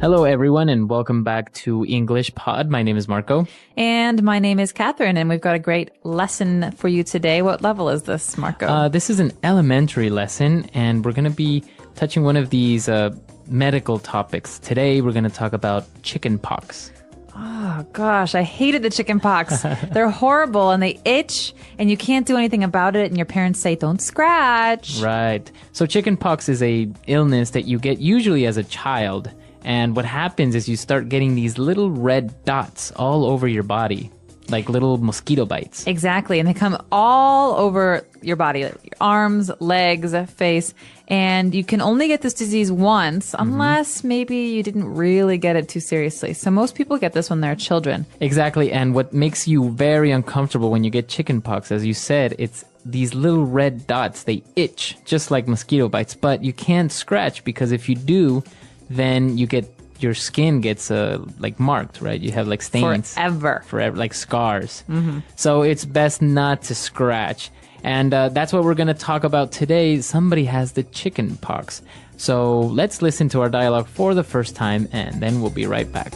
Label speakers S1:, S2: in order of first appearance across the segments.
S1: Hello, everyone, and welcome back to English Pod. My name is Marco.
S2: And my name is Catherine, and we've got a great lesson for you today. What level is this, Marco?
S1: This is an elementary lesson, and we're going to be touching one of these medical topics. Today, we're going to talk about chicken pox.
S2: Oh, gosh, I hated the chicken pox. They're horrible, and they itch, and you can't do anything about it, and your parents say, don't scratch.
S1: Right. So chicken pox is a illness that you get usually as a child. And what happens is you start getting these little red dots all over your body, like little mosquito bites.
S2: Exactly. And they come all over your body, like your arms, legs, face. And you can only get this disease once, unless maybe you didn't really get it too seriously. So most people get this when they're children.
S1: Exactly. And what makes you very uncomfortable when you get chicken pox, as you said, it's these little red dots. They itch just like mosquito bites, but you can't scratch because if you do, then your skin gets like marked, right? You have like stains
S2: forever,
S1: like scars. So it's best not to scratch, and that's what we're going to talk about today. Somebody has the chicken pox. So let's listen to our dialogue for the first time, and then we'll be right back.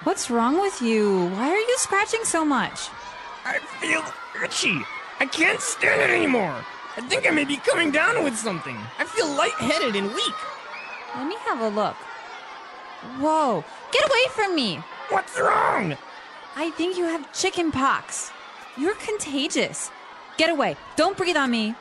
S2: What's wrong with you? Why are you scratching so much?
S3: I feel itchy. I can't stand it anymore. I think I may be coming down with something. I feel lightheaded and weak.
S2: Let me have a look. Whoa, get away from me.
S3: What's wrong?
S2: I think you have chicken pox. You're contagious. Get away. Don't breathe on me.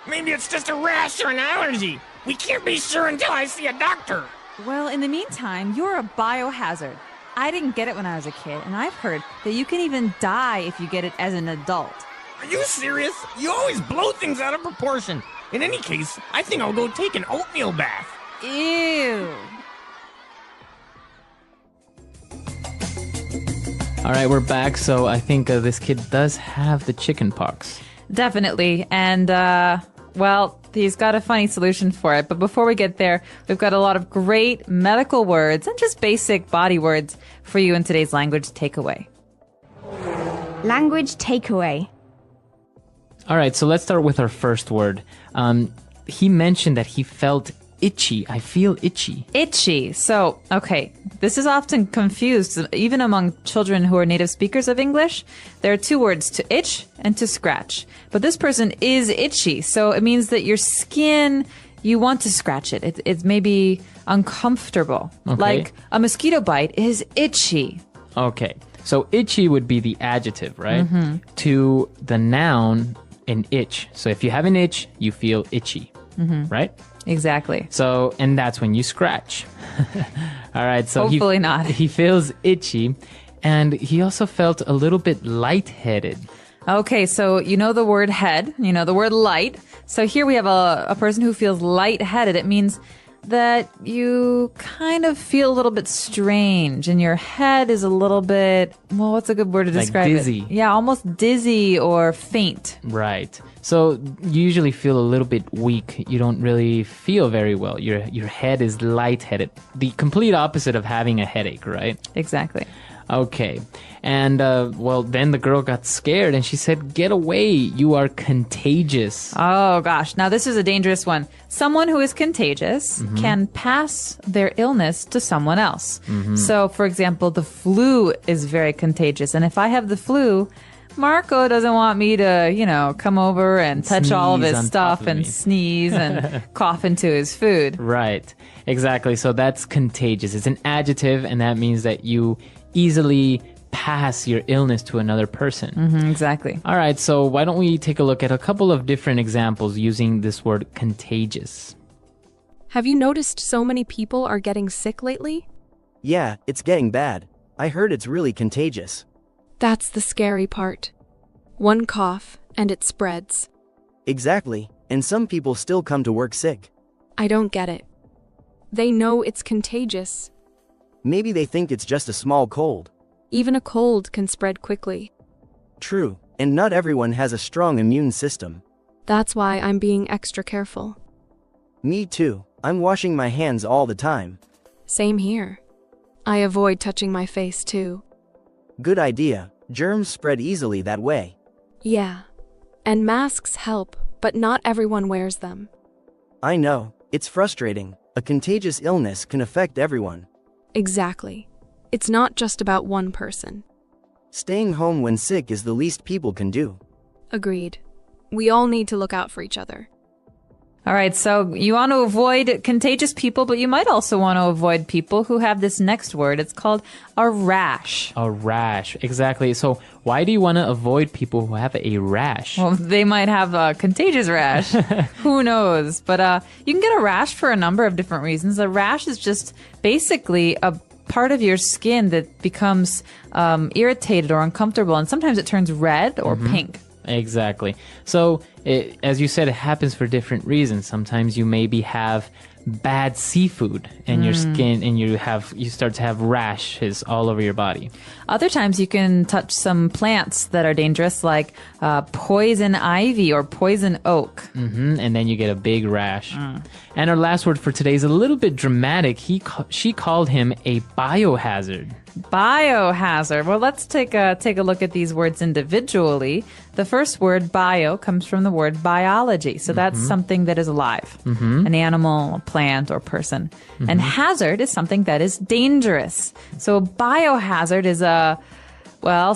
S3: Maybe it's just a rash or an allergy. We can't be sure until I see a doctor.
S2: Well, in the meantime, you're a biohazard. I didn't get it when I was a kid, and I've heard that you can even die if you get it as an adult.
S3: Are you serious? You always blow things out of proportion. In any case, I think I'll go take an oatmeal bath.
S2: Ew.
S1: All right, we're back. So I think this kid does have the chicken pox.
S2: Definitely. And, well, he's got a funny solution for it. But before we get there, we've got a lot of great medical words and just basic body words for you in today's language takeaway.
S4: Language takeaway.
S1: All right, so let's start with our first word. He mentioned that he felt itchy. I feel itchy.
S2: Itchy. So, okay, this is often confused, even among children who are native speakers of English. There are two words, to itch and to scratch. But this person is itchy, so it means that your skin, you want to scratch it. It's maybe uncomfortable.
S1: Okay.
S2: Like a mosquito bite is itchy.
S1: Okay, so itchy would be the adjective, right? To the noun, an itch. So if you have an itch, you feel itchy, right?
S2: Exactly.
S1: So, and that's when you scratch. All right, so
S2: Hopefully not.
S1: He feels itchy, and he also felt a little bit lightheaded.
S2: Okay, so you know the word head, you know the word light. So here we have a person who feels lightheaded. It means that you kind of feel a little bit strange and your head is a little bit, well, what's a good word to describe
S1: like dizzy.
S2: it? Yeah, almost dizzy or faint.
S1: Right. So you usually feel a little bit weak. You don't really feel very well. Your head is lightheaded. The complete opposite of having a headache, right?
S2: Exactly.
S1: Okay. And, well, then the girl got scared and she said, get away. You are contagious.
S2: Oh, gosh. Now, this is a dangerous one. Someone who is contagious can pass their illness to someone else. So, for example, the flu is very contagious. And if I have the flu, Marco doesn't want me to, come over and touch all of
S1: Sneeze
S2: his
S1: on
S2: stuff
S1: top of
S2: and
S1: me.
S2: sneeze and cough into his food.
S1: Right. Exactly. So that's contagious. It's an adjective, and that means that you easily pass your illness to another person.
S2: Exactly.
S1: All right, so why don't we take a look at a couple of different examples using this word contagious.
S5: Have you noticed so many people are getting sick lately?
S6: Yeah, it's getting bad. I heard it's really contagious.
S5: That's the scary part. One cough, and it spreads.
S6: Exactly, and some people still come to work sick.
S5: I don't get it. They know it's contagious.
S6: Maybe they think it's just a small cold.
S5: Even a cold can spread quickly.
S6: True, and not everyone has a strong immune system.
S5: That's why I'm being extra careful.
S6: Me too. I'm washing my hands all the time.
S5: Same here. I avoid touching my face too.
S6: Good idea. Germs spread easily that way.
S5: Yeah. And masks help, but not everyone wears them.
S6: I know. It's frustrating. A contagious illness can affect everyone.
S5: Exactly. It's not just about one person.
S6: Staying home when sick is the least people can do.
S5: Agreed. We all need to look out for each other.
S2: All right, so you want to avoid contagious people, but you might also want to avoid people who have this next word. It's called a rash.
S1: A rash, exactly. So why do you want to avoid people who have a rash?
S2: Well, they might have a contagious rash. Who knows? But you can get a rash for a number of different reasons. A rash is just basically a part of your skin that becomes irritated or uncomfortable, and sometimes it turns red or pink.
S1: Exactly. So, as you said, it happens for different reasons. Sometimes you maybe have bad seafood in your skin, and you start to have rashes all over your body.
S2: Other times you can touch some plants that are dangerous, like poison ivy or poison oak.
S1: And then you get a big rash. And our last word for today is a little bit dramatic. She called him a biohazard.
S2: Biohazard. Well, let's take a look at these words individually. The first word, bio, comes from the word biology. So that's something that is alive, an animal, a plant, or person. And hazard is something that is dangerous. So a biohazard is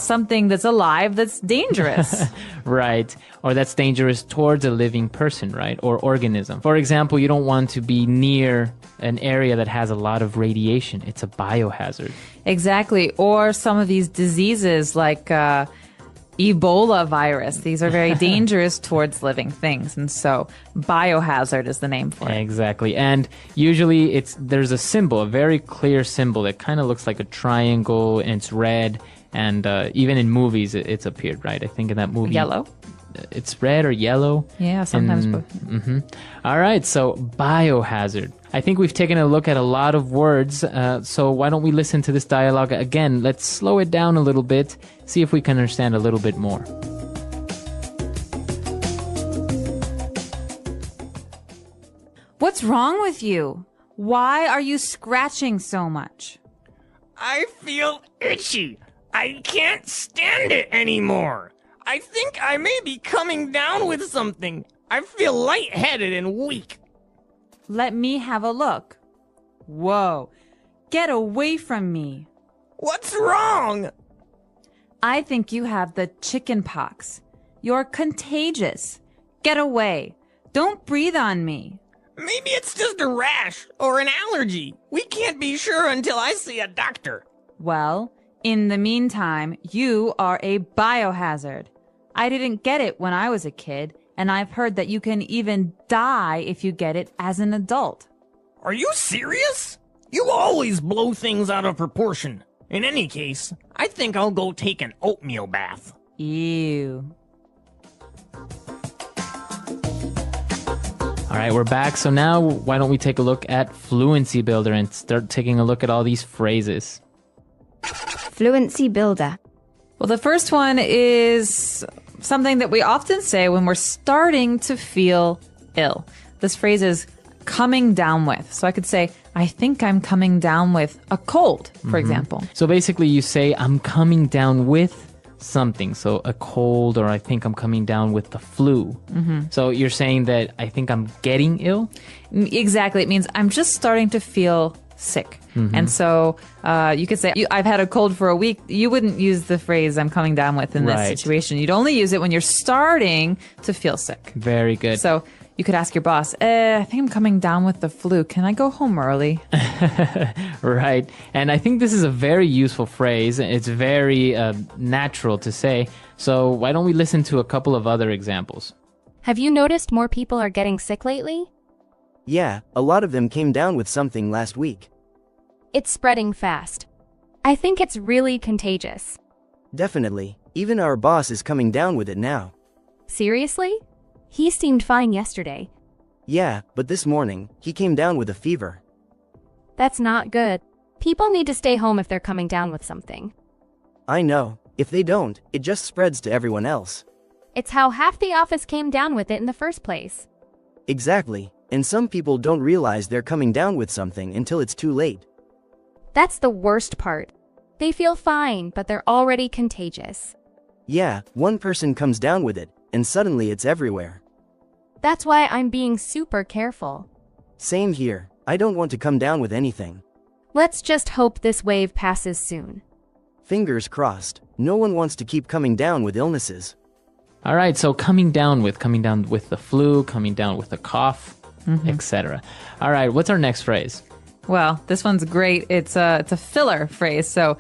S2: something that's alive that's dangerous.
S1: Right. Or that's dangerous towards a living person, right? Or organism. For example, you don't want to be near an area that has a lot of radiation. It's a biohazard.
S2: Exactly. Or some of these diseases like Ebola virus. These are very dangerous towards living things. And so biohazard is the name for it.
S1: Exactly. And usually there's a symbol, a very clear symbol that kind of looks like a triangle, and it's red. And even in movies, it's appeared, right? I think in that movie.
S2: Yellow.
S1: It's red or yellow.
S2: Yeah, sometimes both.
S1: All right, so biohazard. I think we've taken a look at a lot of words, so why don't we listen to this dialogue again? Let's slow it down a little bit, see if we can understand a little bit more.
S4: What's wrong with you? Why are you scratching so much?
S3: I feel itchy. I can't stand it anymore. I think I may be coming down with something. I feel lightheaded and weak.
S4: Let me have a look. Whoa. Get away from me.
S3: What's wrong?
S4: I think you have the chicken pox. You're contagious. Get away. Don't breathe on me.
S3: Maybe it's just a rash or an allergy. We can't be sure until I see a doctor.
S4: Well, in the meantime, you are a biohazard. I didn't get it when I was a kid, and I've heard that you can even die if you get it as an adult.
S3: Are you serious? You always blow things out of proportion. In any case, I think I'll go take an oatmeal bath.
S4: Ew.
S1: All right, we're back. So now why don't we take a look at Fluency Builder and start taking a look at all these phrases.
S7: Fluency Builder.
S2: Well, the first one is something that we often say when we're starting to feel ill. This phrase is coming down with. So I could say, I think I'm coming down with a cold, for example.
S1: So basically you say, I'm coming down with something. So a cold, or I think I'm coming down with the flu. So you're saying that I think I'm getting ill?
S2: Exactly. It means I'm just starting to feel sick. And so you could say, I've had a cold for a week. You wouldn't use the phrase I'm coming down with in this situation. You'd only use it when you're starting to feel sick.
S1: Very good.
S2: So you could ask your boss, I think I'm coming down with the flu. Can I go home early?
S1: Right. And I think this is a very useful phrase. It's very natural to say. So why don't we listen to a couple of other examples?
S7: Have you noticed more people are getting sick lately?
S6: Yeah, a lot of them came down with something last week.
S7: It's spreading fast. I think it's really contagious.
S6: Definitely. Even our boss is coming down with it now.
S7: Seriously? He seemed fine yesterday.
S6: Yeah, but this morning, he came down with a fever.
S7: That's not good. People need to stay home if they're coming down with something.
S6: I know. If they don't, it just spreads to everyone else.
S7: It's how half the office came down with it in the first place.
S6: Exactly. And some people don't realize they're coming down with something until it's too late.
S7: That's the worst part. They feel fine, but they're already contagious.
S6: Yeah, one person comes down with it, and suddenly it's everywhere.
S7: That's why I'm being super careful.
S6: Same here. I don't want to come down with anything.
S7: Let's just hope this wave passes soon.
S6: Fingers crossed. No one wants to keep coming down with illnesses.
S1: All right, so coming down with the flu, coming down with a cough, etc. All right, what's our next phrase?
S2: Well, this one's great. It's a filler phrase. So,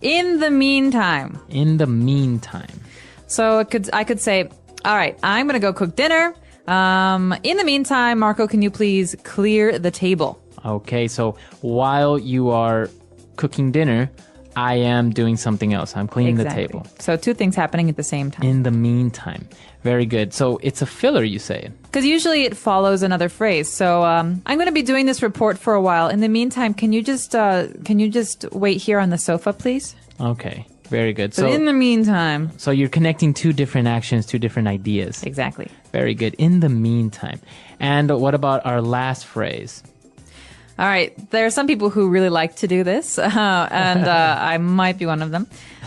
S2: in the meantime.
S1: In the meantime.
S2: So I could say, all right, I'm going to go cook dinner. In the meantime, Marco, can you please clear the table?
S1: Okay, so while you are cooking dinner, I am doing something else. I'm cleaning the table.
S2: So two things happening at the same time.
S1: In the meantime. Very good. So it's a filler, you say?
S2: Because usually it follows another phrase. So I'm going to be doing this report for a while. In the meantime, can you just wait here on the sofa, please?
S1: Okay. Very good.
S2: So in the meantime.
S1: So you're connecting two different actions, two different ideas.
S2: Exactly.
S1: Very good. In the meantime. And what about our last phrase?
S2: All right. There are some people who really like to do this, and I might be one of them.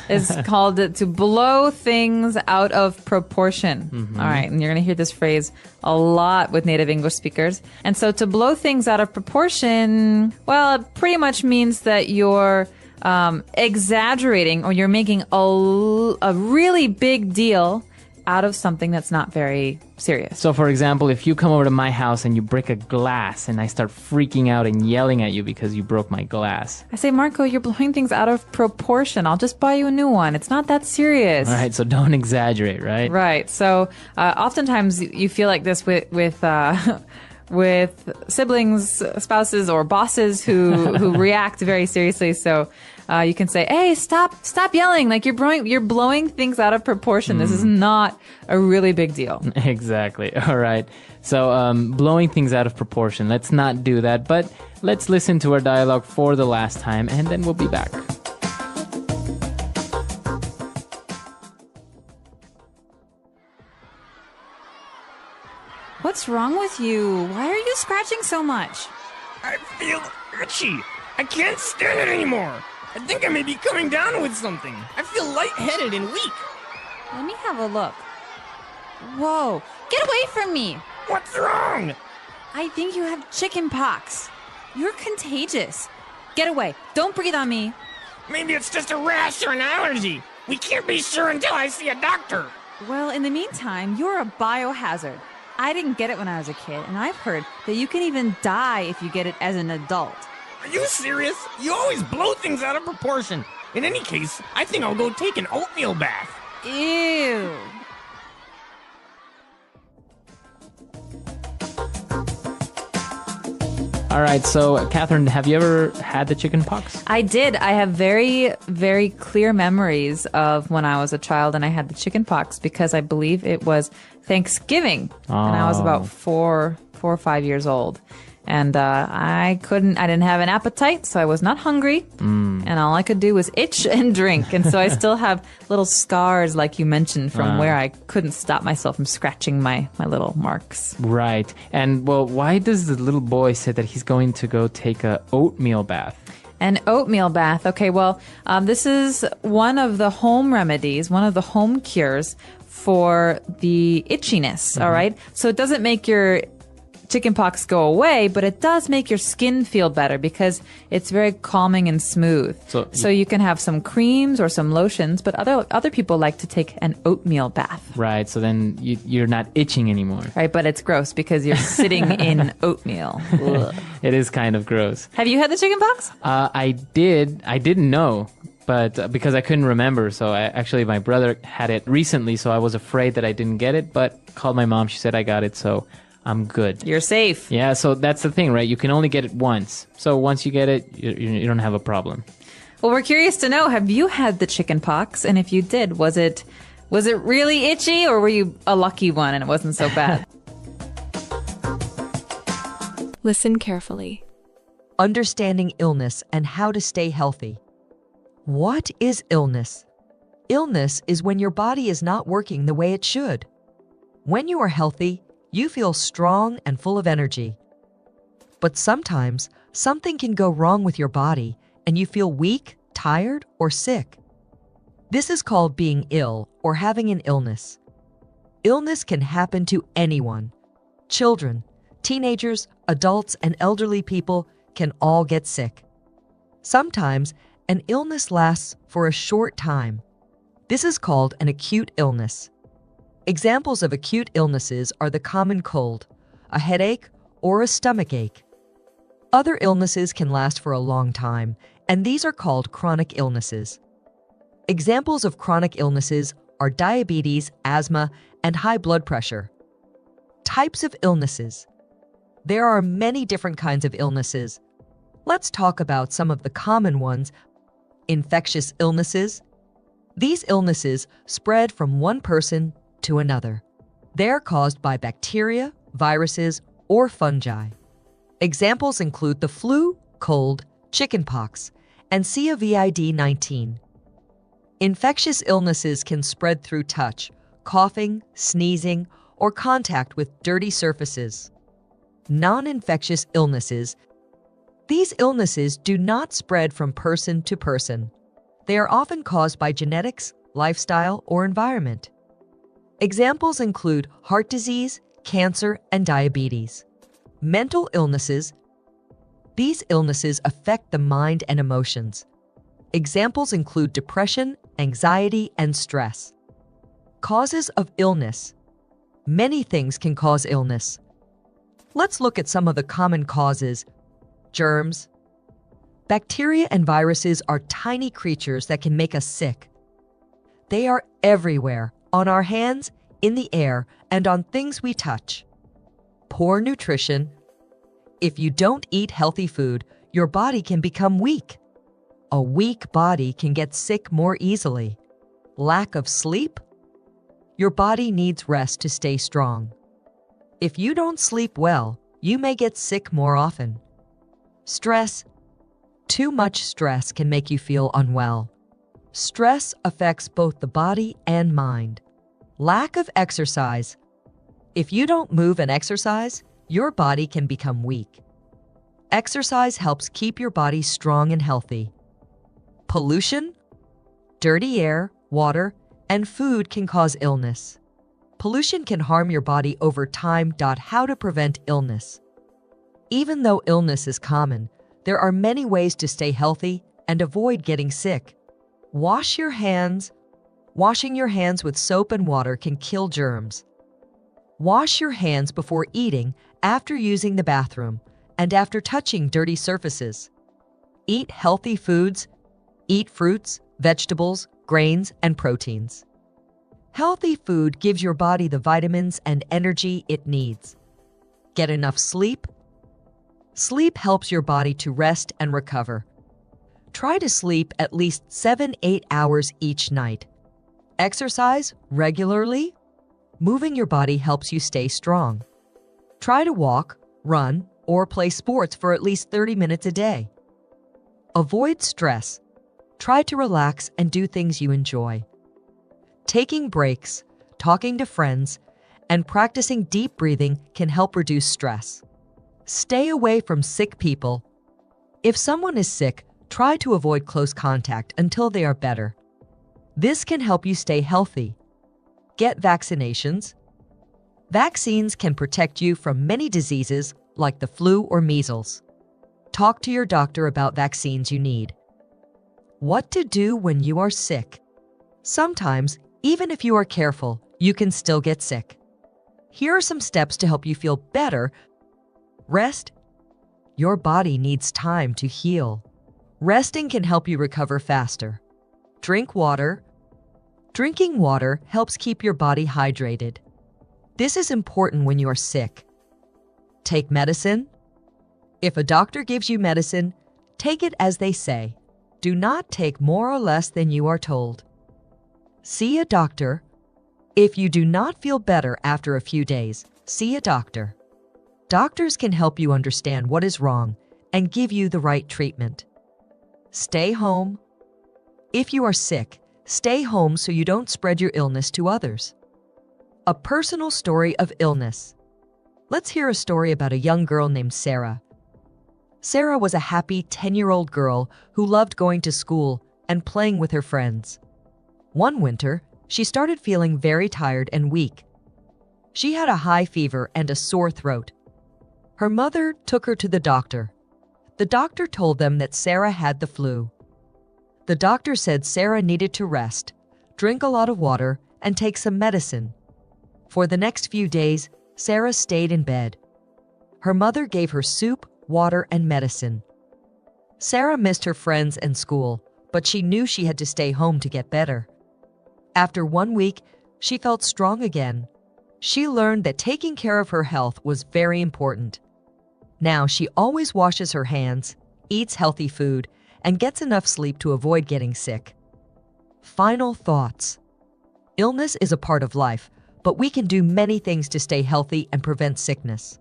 S2: It's called to blow things out of proportion. All right. And you're going to hear this phrase a lot with native English speakers. And so to blow things out of proportion, well, it pretty much means that you're exaggerating or you're making a really big deal out of something that's not very serious.
S1: So, for example, if you come over to my house and you break a glass and I start freaking out and yelling at you because you broke my glass.
S2: I say, Marco, you're blowing things out of proportion. I'll just buy you a new one. It's not that serious.
S1: All right, so don't exaggerate, right?
S2: Right. So, oftentimes you feel like this with siblings, spouses, or bosses who react very seriously. So you can say, "Hey, stop yelling! Like you're blowing things out of proportion. This is not a really big deal."
S1: Exactly. All right. So blowing things out of proportion. Let's not do that. But let's listen to our dialogue for the last time, and then we'll be back.
S4: What's wrong with you? Why are you scratching so much?
S3: I feel itchy. I can't stand it anymore. I think I may be coming down with something. I feel lightheaded and weak.
S4: Let me have a look. Whoa, get away from me.
S3: What's wrong?
S4: I think you have chicken pox. You're contagious. Get away. Don't breathe on me.
S3: Maybe it's just a rash or an allergy. We can't be sure until I see a doctor.
S4: Well, in the meantime, you're a biohazard. I didn't get it when I was a kid, and I've heard that you can even die if you get it as an adult.
S3: Are you serious? You always blow things out of proportion. In any case, I think I'll go take an oatmeal bath.
S4: Ew.
S1: All right, so Catherine, have you ever had the chicken pox?
S2: I did. I have very, very clear memories of when I was a child and I had the chicken pox because I believe it was Thanksgiving and I was about 4 or 5 years old. And I didn't have an appetite, so I was not hungry. And all I could do was itch and drink. And so I still have little scars, like you mentioned, from where I couldn't stop myself from scratching my little marks.
S1: Right. And, well, why does the little boy say that he's going to go take a oatmeal bath?
S2: An oatmeal bath. Okay, well, this is one of the home remedies, one of the home cures for the itchiness, all right? So it doesn't make your chickenpox go away, but it does make your skin feel better because it's very calming and smooth. So you can have some creams or some lotions, but other people like to take an oatmeal bath.
S1: Right, so then you're not itching anymore.
S2: Right, but it's gross because you're sitting in oatmeal. Ugh.
S1: It is kind of gross.
S2: Have you had the chickenpox?
S1: I didn't know, but because I couldn't remember. So my brother had it recently, so I was afraid that I didn't get it, but called my mom. She said I got it, so I'm good.
S2: You're safe.
S1: Yeah, so that's the thing, right? You can only get it once. So once you get it, you don't have a problem.
S2: Well, we're curious to know, have you had the chicken pox? And if you did, was it really itchy or were you a lucky one and it wasn't so bad?
S5: Listen carefully.
S8: Understanding illness and how to stay healthy. What is illness? Illness is when your body is not working the way it should. When you are healthy, you feel strong and full of energy. But sometimes, something can go wrong with your body and you feel weak, tired, or sick. This is called being ill or having an illness. Illness can happen to anyone. Children, teenagers, adults, and elderly people can all get sick. Sometimes, an illness lasts for a short time. This is called an acute illness. Examples of acute illnesses are the common cold, a headache, or a stomach ache. Other illnesses can last for a long time, and these are called chronic illnesses. Examples of chronic illnesses are diabetes, asthma, and high blood pressure. Types of illnesses. There are many different kinds of illnesses. Let's talk about some of the common ones. Infectious illnesses. These illnesses spread from one person to another. They are caused by bacteria, viruses, or fungi. Examples include the flu, cold, chickenpox, and 𝗟𝗏𝗏𝗏. Infectious illnesses can spread through touch, coughing, sneezing, or contact with dirty surfaces. Non-infectious illnesses. These illnesses do not spread from person to person. They are often caused by genetics, lifestyle, or environment. Examples include heart disease, cancer, and diabetes. Mental illnesses. These illnesses affect the mind and emotions. Examples include depression, anxiety, and stress. Causes of illness. Many things can cause illness. Let's look at some of the common causes. Germs. Bacteria and viruses are tiny creatures that can make us sick. They are everywhere, on our hands, in the air, and on things we touch. Poor nutrition. If you don't eat healthy food, your body can become weak. A weak body can get sick more easily. Lack of sleep. Your body needs rest to stay strong. If you don't sleep well, you may get sick more often. Stress. Too much stress can make you feel unwell. Stress affects both the body and mind. Lack of exercise. If you don't move and exercise, your body can become weak. Exercise helps keep your body strong and healthy. Pollution. Dirty air, water, and food can cause illness. Pollution can harm your body over time. How to prevent illness. Even though illness is common, there are many ways to stay healthy and avoid getting sick. Wash your hands. Washing your hands with soap and water can kill germs. Wash your hands before eating, after using the bathroom, and after touching dirty surfaces. Eat healthy foods. Eat fruits, vegetables, grains, and proteins. Healthy food gives your body the vitamins and energy it needs. Get enough sleep. Sleep helps your body to rest and recover. Try to sleep at least 7-8 hours each night. Exercise regularly. Moving your body helps you stay strong. Try to walk, run, or play sports for at least 30 minutes a day. Avoid stress. Try to relax and do things you enjoy. Taking breaks, talking to friends, and practicing deep breathing can help reduce stress. Stay away from sick people. If someone is sick, try to avoid close contact until they are better. This can help you stay healthy. Get vaccinations. Vaccines can protect you from many diseases like the flu or measles. Talk to your doctor about vaccines you need. What to do when you are sick. Sometimes, even if you are careful, you can still get sick. Here are some steps to help you feel better. Rest. Your body needs time to heal. Resting can help you recover faster. Drink water. Drinking water helps keep your body hydrated. This is important when you are sick. Take medicine. If a doctor gives you medicine, take it as they say. Do not take more or less than you are told. See a doctor. If you do not feel better after a few days, see a doctor. Doctors can help you understand what is wrong and give you the right treatment. Stay home. If you are sick, stay home so you don't spread your illness to others. A personal story of illness. Let's hear a story about a young girl named Sarah. Sarah was a happy 10-year-old girl who loved going to school and playing with her friends. One winter, she started feeling very tired and weak. She had a high fever and a sore throat. Her mother took her to the doctor. The doctor told them that Sarah had the flu. The doctor said Sarah needed to rest, drink a lot of water, and take some medicine. For the next few days, Sarah stayed in bed. Her mother gave her soup, water, and medicine. Sarah missed her friends and school, but she knew she had to stay home to get better. After 1 week, she felt strong again. She learned that taking care of her health was very important. Now she always washes her hands, eats healthy food, and gets enough sleep to avoid getting sick. Final thoughts. Illness is a part of life, but we can do many things to stay healthy and prevent sickness.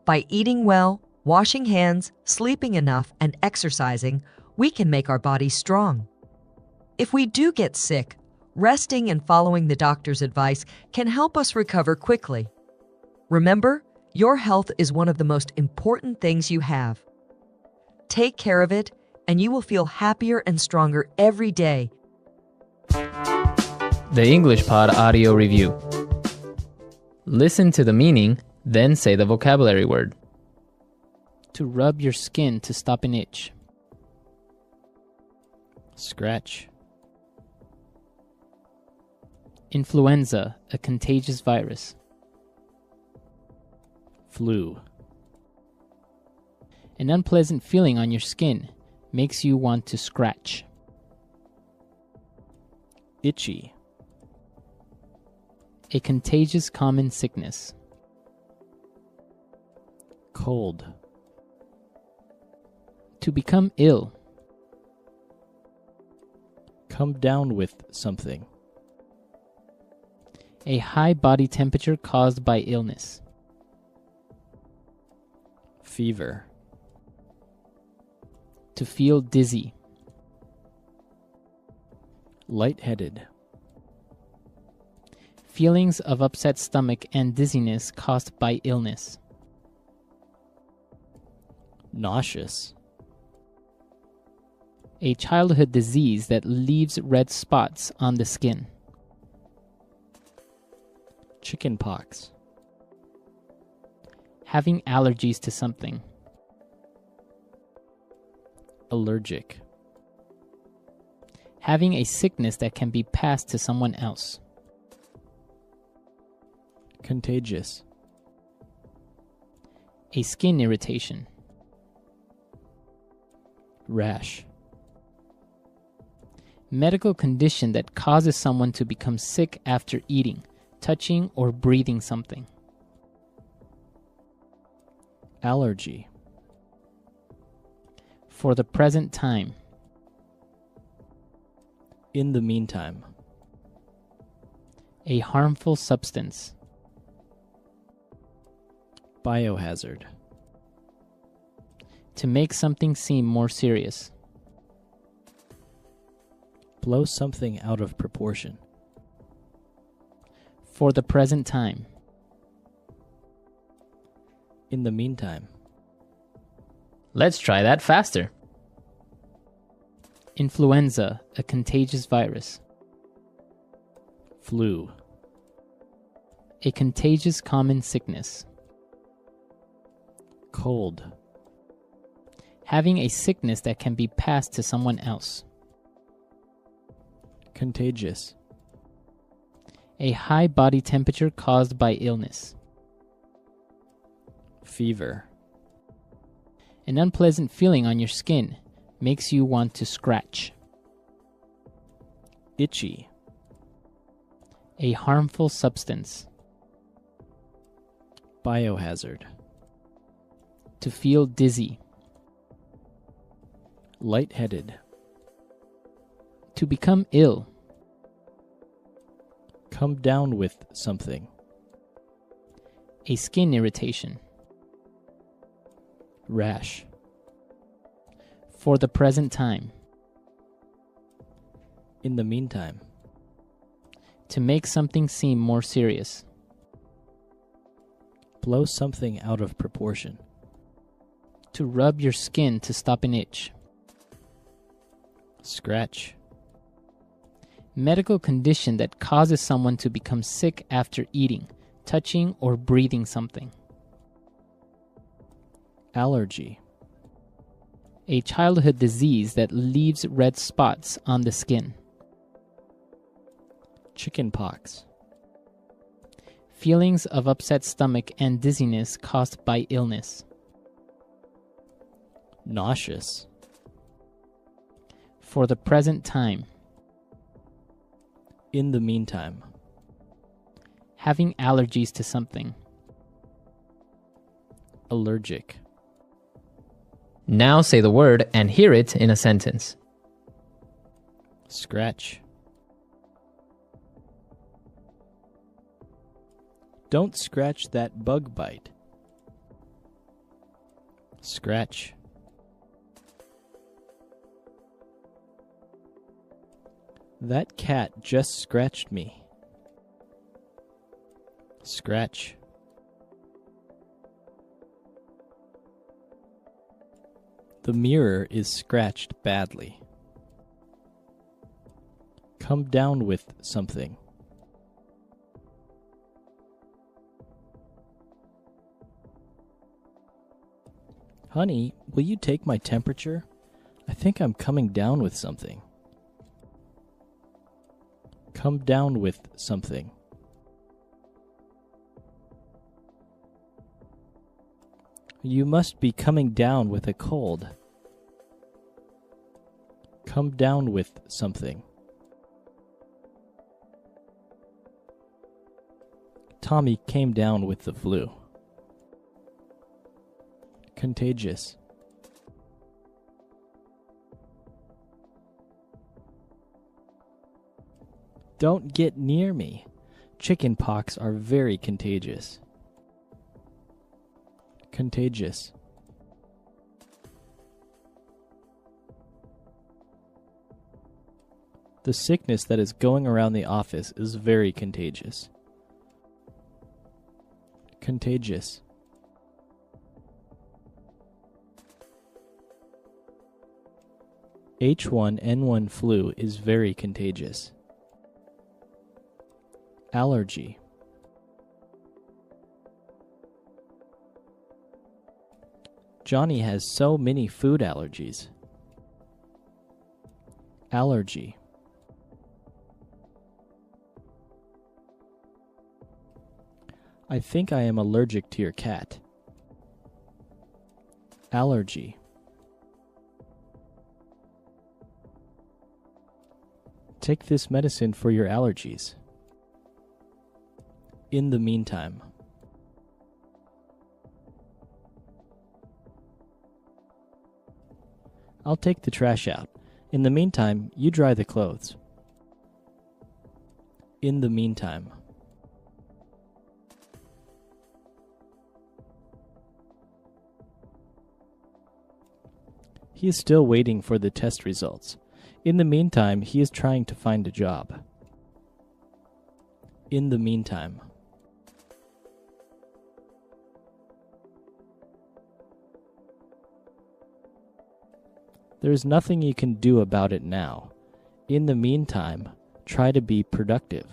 S8: By eating well, washing hands, sleeping enough, and exercising, we can make our bodies strong. If we do get sick, resting and following the doctor's advice can help us recover quickly. Remember, your health is one of the most important things you have. Take care of it, and you will feel happier and stronger every day.
S1: The English Pod Audio Review. Listen to the meaning, then say the vocabulary word. To rub your skin to stop an itch. Scratch. Influenza, a contagious virus. Flu. An unpleasant feeling on your skin makes you want to scratch. Itchy. A contagious common sickness. Cold. To become ill.
S9: Come down with something.
S1: A high body temperature caused by illness.
S9: Fever.
S1: To feel dizzy.
S9: Lightheaded.
S1: Feelings of upset stomach and dizziness caused by illness.
S9: Nauseous.
S1: A childhood disease that leaves red spots on the skin.
S9: Chickenpox.
S1: Having allergies to something.
S9: Allergic.
S1: Having a sickness that can be passed to someone else.
S9: Contagious.
S1: A skin irritation.
S9: Rash.
S1: Medical condition that causes someone to become sick after eating, touching, or breathing something.
S9: Allergy.
S1: For the present time.
S9: In the meantime.
S1: A harmful substance.
S9: Biohazard.
S1: To make something seem more serious.
S9: Blow something out of proportion.
S1: For the present time.
S9: In the meantime.
S1: Let's try that faster. Influenza, a contagious virus.
S9: Flu.
S1: A contagious common sickness.
S9: Cold.
S1: Having a sickness that can be passed to someone else.
S9: Contagious.
S1: A high body temperature caused by illness.
S9: Fever.
S1: An unpleasant feeling on your skin makes you want to scratch.
S9: Itchy.
S1: A harmful substance.
S9: Biohazard.
S1: To feel dizzy.
S9: Lightheaded.
S1: To become ill.
S9: Come down with something.
S1: A skin irritation.
S9: Rash.
S1: For the present time.
S9: In the meantime.
S1: To make something seem more serious.
S9: Blow something out of proportion.
S1: To rub your skin to stop an itch.
S9: Scratch.
S1: Medical condition that causes someone to become sick after eating, touching or breathing something.
S9: Allergy.
S1: A childhood disease that leaves red spots on the skin.
S9: Chickenpox.
S1: Feelings of upset stomach and dizziness caused by illness.
S9: Nauseous.
S1: For the present time.
S9: In the meantime.
S1: Having allergies to something.
S9: Allergic.
S10: Now say the word and hear it in a sentence.
S9: Scratch. Don't scratch that bug bite. Scratch. That cat just scratched me. Scratch. The mirror is scratched badly. Come down with something. Honey, will you take my temperature? I think I'm coming down with something. Come down with something. You must be coming down with a cold. Come down with something. Tommy came down with the flu. Contagious. Don't get near me. Chickenpox are very contagious. Contagious. The sickness that is going around the office is very contagious. Contagious. H1N1 flu is very contagious. Allergy. Johnny has so many food allergies. Allergy. I think I am allergic to your cat. Allergy. Take this medicine for your allergies. In the meantime. I'll take the trash out. In the meantime, you dry the clothes. In the meantime. He is still waiting for the test results. In the meantime, he is trying to find a job. In the meantime. There is nothing you can do about it now. In the meantime, try to be productive.